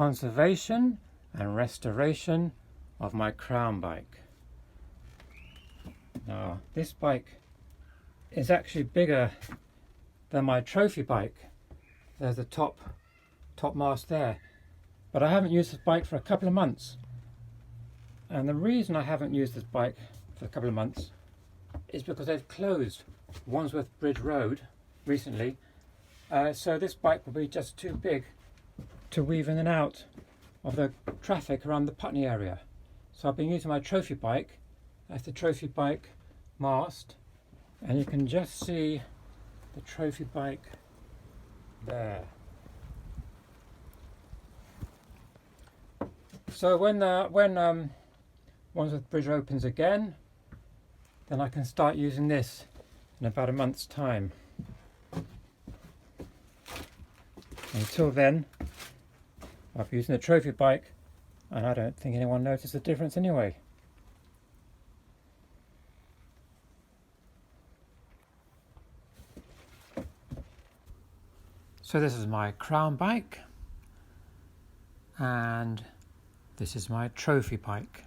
conservation and restoration of my Crown bike. Now this bike is actually bigger than my trophy bike. There's the top mast there, but I haven't used this bike for a couple of months, and the reason I haven't used this bike for a couple of months is because they've closed Wandsworth Bridge Road recently, so this bike will be just too big to weave in and out of the traffic around the Putney area. So I've been using my trophy bike. That's the trophy bike mast, and you can just see the trophy bike there. So when Wandsworth Bridge opens again, then I can start using this in about a month's time. Until then, I'll be using the trophy bike, and I don't think anyone noticed the difference anyway. So this is my Crown bike, and this is my trophy bike.